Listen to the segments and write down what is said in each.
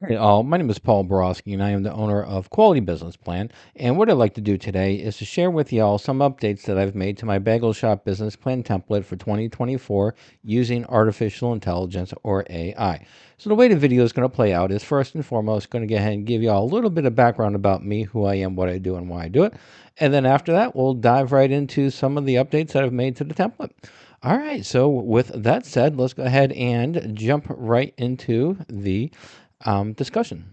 Hey all, my name is Paul Borosky, and I am the owner of Quality Business Plan. And what I'd like to do today is to share with y'all some updates that I've made to my Bagel Shop business plan template for 2024 using artificial intelligence or AI. So the way the video is going to play out is first and foremost going to go ahead and give y'all a little bit of background about me, who I am, what I do, and why I do it. And then after that, we'll dive right into some of the updates that I've made to the template. All right, so with that said, let's go ahead and jump right into the discussion.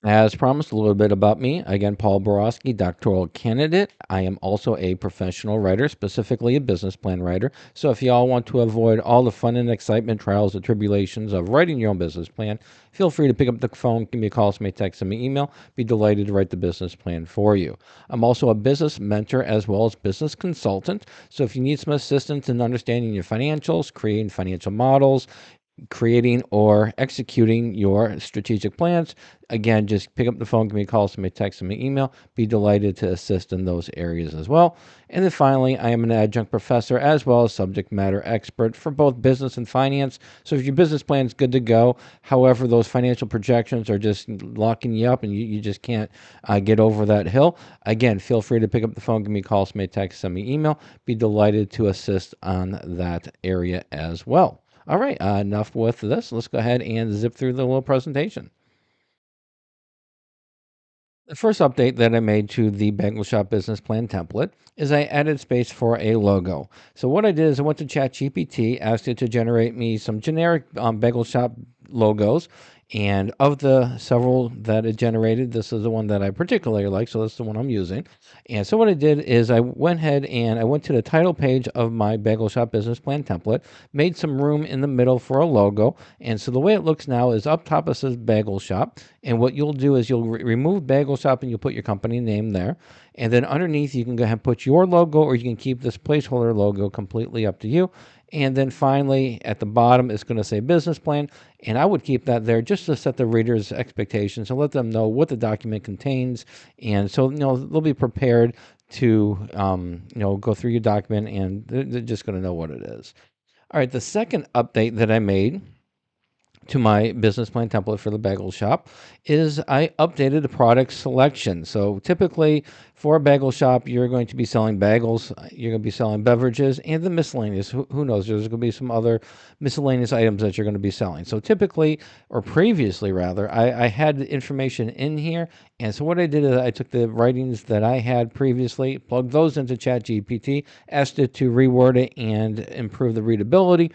As promised, a little bit about me. Again, Paul Borosky, doctoral candidate. I am also a professional writer, specifically a business plan writer. So if y'all want to avoid all the fun and excitement, trials and tribulations of writing your own business plan, feel free to pick up the phone, give me a call, send me a text, send me an email. Be delighted to write the business plan for you. I'm also a business mentor as well as business consultant. So if you need some assistance in understanding your financials, creating financial models, creating or executing your strategic plans, again, just pick up the phone, give me a call, send me a text, send me an email. Be delighted to assist in those areas as well. And then finally, I am an adjunct professor as well as subject matter expert for both business and finance. So if your business plan is good to go, however, those financial projections are just locking you up and you just can't get over that hill, again, feel free to pick up the phone, give me a call, send me a text, send me an email. Be delighted to assist on that area as well. All right, enough with this. Let's go ahead and zip through the little presentation. The first update that I made to the Bagel Shop business plan template is I added space for a logo. So what I did is I went to ChatGPT, asked it to generate me some generic Bagel Shop logos. And of the several that it generated, this is the one that I particularly like. So that's the one I'm using. And so what I did is I went ahead and I went to the title page of my Bagel Shop business plan template, made some room in the middle for a logo. And so the way it looks now is up top it says Bagel Shop. And what you'll do is you'll remove Bagel Shop and you'll put your company name there. And then underneath, you can go ahead and put your logo, or you can keep this placeholder logo, completely up to you. And then finally, at the bottom, it's going to say business plan. And I would keep that there just to set the reader's expectations and let them know what the document contains. And so, they'll be prepared to, go through your document, and they're just going to know what it is. All right, the second update that I made to my business plan template for the bagel shop is I updated the product selection. So typically for a bagel shop, you're going to be selling bagels, you're going to be selling beverages, and the miscellaneous. Who knows? There's going to be some other miscellaneous items that you're going to be selling. So typically, or previously rather, I had the information in here. And so what I did is I took the writings that I had previously, plugged those into ChatGPT, asked it to reword it and improve the readability.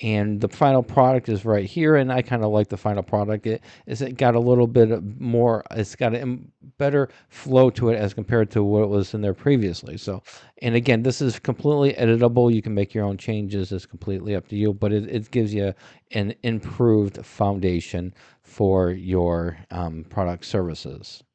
And the final product is right here, and I kind of like the final product. It got a little bit more, it's got a better flow to it as compared to what was in there previously. So, and again, this is completely editable. You can make your own changes. It's completely up to you, but it gives you an improved foundation for your product services.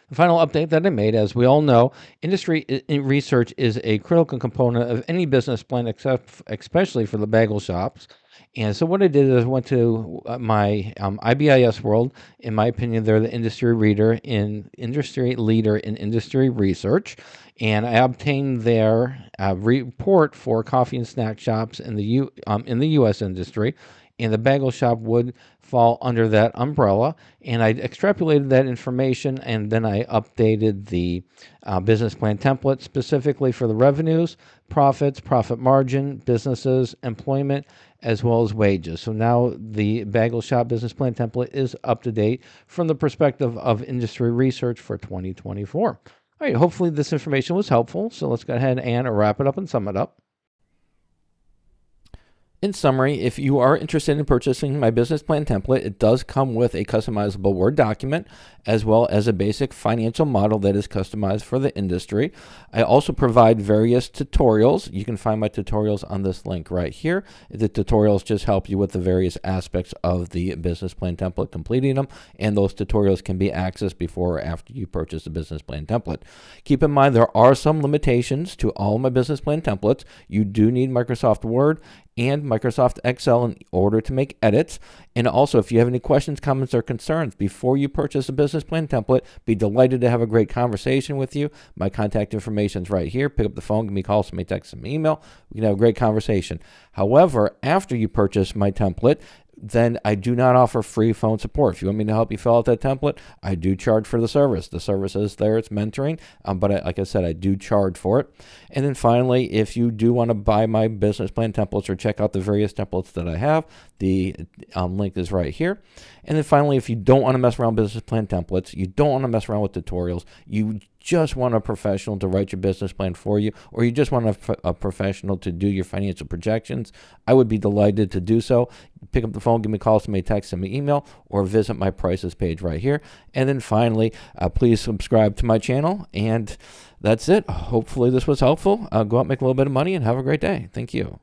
The final update that I made, as we all know, industry research is a critical component of any business plan, except especially for the bagel shops. And so what I did is I went to my IBIS World. In my opinion, they're the industry leader in industry research, and I obtained their report for coffee and snack shops in the U.S. industry, and the bagel shop would fall under that umbrella. And I extrapolated that information, and then I updated the business plan template specifically for the revenues, profits, profit margin, businesses, employment, as well as wages. So now the Bagel Shop business plan template is up to date from the perspective of industry research for 2024. All right, hopefully this information was helpful. So let's go ahead and wrap it up and sum it up. In summary, if you are interested in purchasing my business plan template, it does come with a customizable Word document as well as a basic financial model that is customized for the industry. I also provide various tutorials. You can find my tutorials on this link right here. The tutorials just help you with the various aspects of the business plan template, completing them, and those tutorials can be accessed before or after you purchase the business plan template. Keep in mind there are some limitations to all my business plan templates. You do need Microsoft Word and Microsoft Excel in order to make edits. And also, if you have any questions, comments, or concerns before you purchase a business plan template, be delighted to have a great conversation with you. My contact information is right here. Pick up the phone, give me a call, send me a text, send me an email. We can have a great conversation. However, after you purchase my template, then I do not offer free phone support. If you want me to help you fill out that template, I do charge for the service. The service is there, it's mentoring, but like I said, I do charge for it. And then finally, if you do want to buy my business plan templates or check out the various templates that I have, the link is right here. And then finally, if you don't want to mess around with business plan templates, you don't want to mess around with tutorials, you just want a professional to write your business plan for you, or you just want a professional to do your financial projections, I would be delighted to do so. Pick up the phone, give me a call, send me a text, send me an email, or visit my prices page right here. And then finally, please subscribe to my channel. And that's it. Hopefully this was helpful. Go out, make a little bit of money, and have a great day. Thank you.